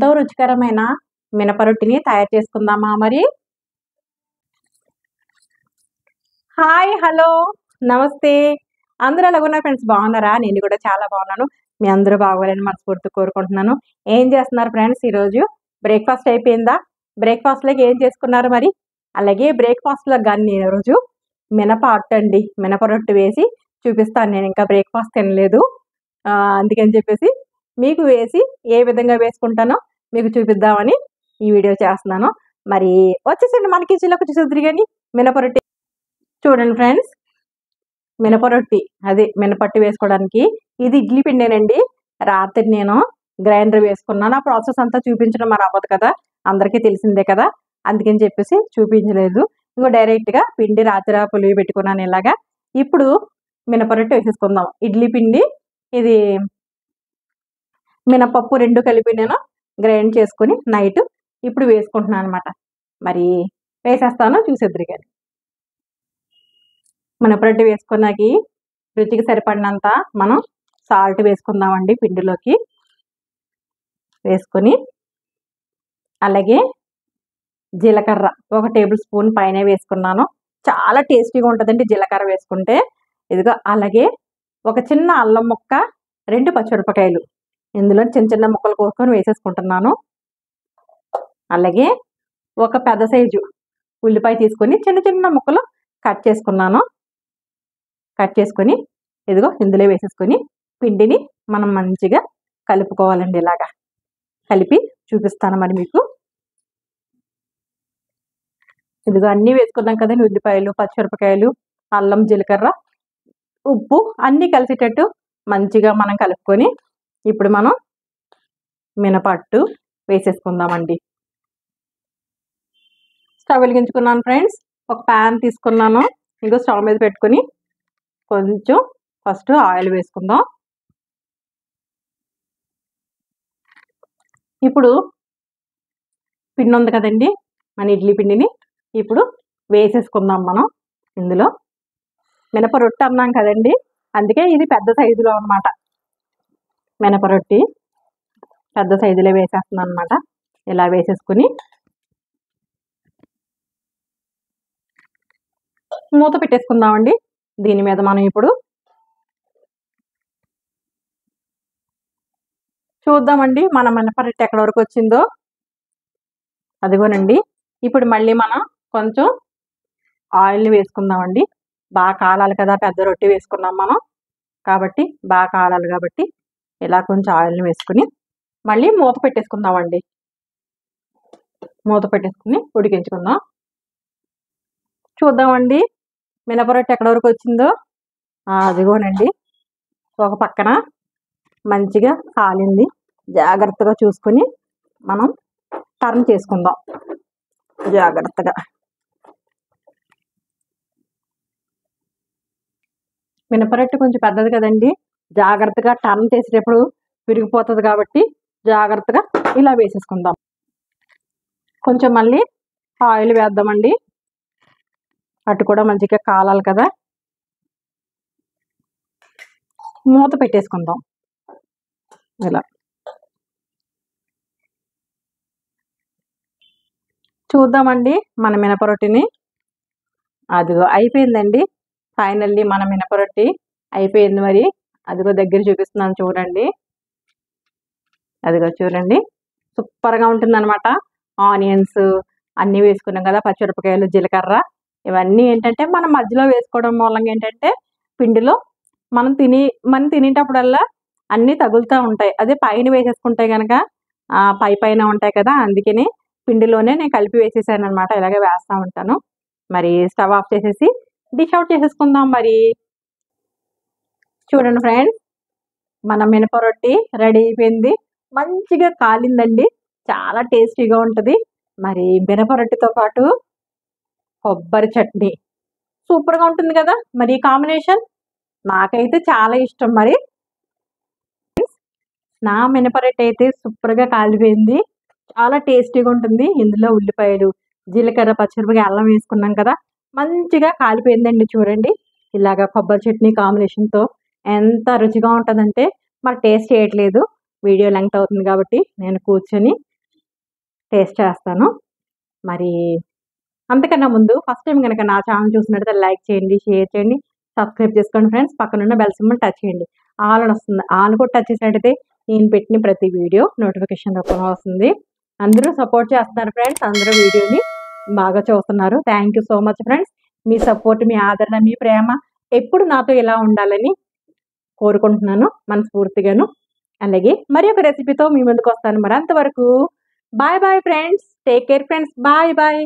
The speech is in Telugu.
ఎంతో రుచికరమైన మినపరొట్టిని తయారు చేసుకుందామా మరి? హాయ్, హలో, నమస్తే. అందరూ ఎలాగున్నారు ఫ్రెండ్స్? బాగున్నారా? నేను కూడా చాలా బాగున్నాను. మీ అందరూ బాగోవాలని మనస్ఫూర్తిగా కోరుకుంటున్నాను. ఏం చేస్తున్నారు ఫ్రెండ్స్? ఈరోజు బ్రేక్ఫాస్ట్ అయిపోయిందా? బ్రేక్ఫాస్ట్లోకి ఏం చేసుకున్నారు మరి? అలాగే బ్రేక్ఫాస్ట్లో కానీ నేను ఈరోజు మినప అట్టు అండి, మినప రొట్టె వేసి చూపిస్తాను. నేను ఇంకా బ్రేక్ఫాస్ట్ తినలేదు, అందుకని చెప్పేసి మీకు వేసి ఏ విధంగా వేసుకుంటానో మీకు చూపిద్దామని ఈ వీడియో చేస్తున్నాను. మరి వచ్చేసండి మన కిచెన్లోకి వచ్చేసరి కానీ మినప రొట్టె చూడండి ఫ్రెండ్స్. మినపరొట్టి అదే మినపట్టు వేసుకోవడానికి ఇది ఇడ్లీ పిండేనండి. రాత్రి నేను గ్రైండర్ వేసుకున్నాను. ఆ ప్రాసెస్ అంతా చూపించడం మరి అవ్వదు కదా, అందరికీ తెలిసిందే కదా, అందుకని చెప్పేసి చూపించలేదు. ఇంకో డైరెక్ట్గా పిండి రాత్రి పులివి పెట్టుకున్నాను ఇలాగా. ఇప్పుడు మినపరొట్టి వేసేసుకుందాం. ఇడ్లీ పిండి, ఇది మినపప్పు రెండు కలిపి నేను గ్రైండ్ చేసుకుని నైట్ ఇప్పుడు వేసుకుంటున్నాను అనమాట. మరి వేసేస్తాను, చూసేద్దరు కానీ. మినపరొట్టి వేసుకున్నాకి రుచికి సరిపడినంత మనం సాల్ట్ వేసుకుందామండి పిండిలోకి వేసుకొని, అలాగే జీలకర్ర 1 టేబుల్ స్పూన్ పైన వేసుకున్నాను. చాలా టేస్టీగా ఉంటుందండి జీలకర్ర వేసుకుంటే. ఇదిగో అలాగే ఒక చిన్న అల్లం ముక్క, 2 పచ్చిమిరపకాయలు ఇందులో చిన్న చిన్న ముక్కలు కోసుకొని వేసేసుకుంటున్నాను. అలాగే ఒక పెద్ద సైజు ఉల్లిపాయ తీసుకొని చిన్న చిన్న ముక్కలు కట్ చేసుకున్నాను. కట్ చేసుకొని ఇదిగో ఇందులో వేసేసుకొని పిండిని మనం మంచిగా కలుపుకోవాలండి. ఇలాగా కలిపి చూపిస్తాను మరి మీకు. ఇదిగో అన్నీ వేసుకున్నాం కదండి, ఉల్లిపాయలు, పచ్చిమిరపకాయలు, అల్లం, జీలకర్ర, ఉప్పు అన్నీ కలిసేటట్టు మంచిగా మనం కలుపుకొని ఇప్పుడు మనం మినపట్టు వేసేసుకుందామండి. స్టవ్ వెలిగించుకున్నాను ఫ్రెండ్స్. ఒక ప్యాన్ తీసుకున్నాను. ఇంకో స్టవ్ మీద పెట్టుకొని కొంచెం ఫస్ట్ ఆయిల్ వేసుకుందాం. ఇప్పుడు పిండి ఉంది కదండి, మన ఇడ్లీ పిండిని ఇప్పుడు వేసేసుకుందాం మనం. ఇందులో మినప రొట్టె అన్నాం కదండి, అందుకే ఇది పెద్ద సైజులో అనమాట. మినప రొట్టె పెద్ద సైజులో వేసేస్తున్నాను అనమాట. ఇలా వేసేసుకుని మూత పెట్టేసుకుందామండి. దీని మీద మనం ఇప్పుడు చూద్దామండి మన మినపరొట్టె ఎక్కడి వరకు వచ్చిందో. అదిగోనండి. ఇప్పుడు మళ్ళీ మనం కొంచెం ఆయిల్ని వేసుకుందామండి. బాగా కాలాలి కదా, పెద్ద రొట్టె వేసుకున్నాం మనం కాబట్టి బాగా కాలాలి కాబట్టి ఇలా కొంచెం ఆయిల్ని వేసుకుని మళ్ళీ మూత పెట్టేసుకుందామండి. మూత పెట్టేసుకుని ఉడికించుకుందాం. చూద్దామండి మినపరొట్టె ఎక్కడి వరకు వచ్చిందో. అదిగోనండి, ఒక పక్కన మంచిగా కాలింది. జాగ్రత్తగా చూసుకొని మనం టర్న్ చేసుకుందాం జాగ్రత్తగా. మినపరొట్టె కొంచెం పెద్దది కదండి, జాగ్రత్తగా టర్న్ చేసేటప్పుడు విరిగిపోతుంది కాబట్టి జాగ్రత్తగా ఇలా వేసేసుకుందాం. కొంచెం మళ్ళీ ఆయిల్ వేద్దామండి, అటు కూడా మంచిగా కాలాలి కదా. మూత పెట్టేసుకుందాం ఇలా. చూద్దామండి మన మినపరొట్టిని. అదిగో అయిపోయిందండి. ఫైనల్లీ మన మినపరొట్టి అయిపోయింది. మరి అదిగో దగ్గర చూపిస్తున్నాను చూడండి. అదిగో చూడండి, సూపర్గా ఉంటుందన్నమాట. ఆనియన్స్ అన్నీ వేసుకున్నాం కదా, పచ్చిమిరపకాయలు, జీలకర్ర ఇవన్నీ ఏంటంటే మనం మధ్యలో వేసుకోవడం మూలంగా ఏంటంటే పిండిలో మనం తినేటప్పుడల్లా అన్నీ తగులుతూ ఉంటాయి. అదే పైన వేసేసుకుంటే కనుక పైన ఉంటాయి కదా, అందుకని పిండిలోనే నేను కలిపి వేసేసాను అనమాట. ఇలాగే వేస్తూ ఉంటాను. మరి స్టవ్ ఆఫ్ చేసేసి డిష్ అవుట్ చేసేసుకుందాం. మరి చూడండి ఫ్రెండ్స్, మన మినపరొట్టి రెడీ అయిపోయింది. మంచిగా కాలిందండి, చాలా టేస్టీగా ఉంటుంది. మరి మినపరొట్టితో పాటు కొబ్బరి చట్నీ సూపర్గా ఉంటుంది కదా. మరి ఈ కాంబినేషన్ నాకైతే చాలా ఇష్టం. మరి నా మినపరొట్టె అయితే సూపర్గా కాలిపోయింది, చాలా టేస్టీగా ఉంటుంది. ఇందులో ఉల్లిపాయలు, జీలకర్ర, పచ్చిమిరపకాయ, అల్లం వేసుకున్నాం కదా, మంచిగా కాలిపోయిందండి. చూడండి, ఇలాగా కొబ్బరి చట్నీ కాంబినేషన్తో ఎంత రుచిగా ఉంటుందంటే మరి టేస్ట్ చేయట్లేదు, వీడియో లెంగ్త్ అవుతుంది కాబట్టి నేను కూర్చొని టేస్ట్ చేస్తాను. మరి అంతకన్నా ముందు ఫస్ట్ టైం కనుక నా ఛానల్ చూసినట్టయితే లైక్ చేయండి, షేర్ చేయండి, సబ్స్క్రైబ్ చేసుకోండి ఫ్రెండ్స్. పక్కనున్న బెల్ సింబల్ టచ్ చేయండి. ఆల్ అని వస్తుంది. ఆల్ కూడా టచ్ చేసినట్టయితే నేను పెట్టిన ప్రతి వీడియో నోటిఫికేషన్ రూపంలో వస్తుంది. అందరూ సపోర్ట్ చేస్తున్నారు ఫ్రెండ్స్. అందరూ వీడియోని బాగా చూస్తున్నారు. Thank you so much friends. మీ సపోర్ట్, మీ ఆదరణ, మీ ప్రేమ ఎప్పుడు నాతో ఇలా ఉండాలని కోరుకుంటున్నాను మనస్ఫూర్తిగాను. అలాగే మరి ఒక రెసిపీతో మీ ముందుకు వస్తాను. మరి అంతవరకు bye bye friends. Take care friends. Bye bye.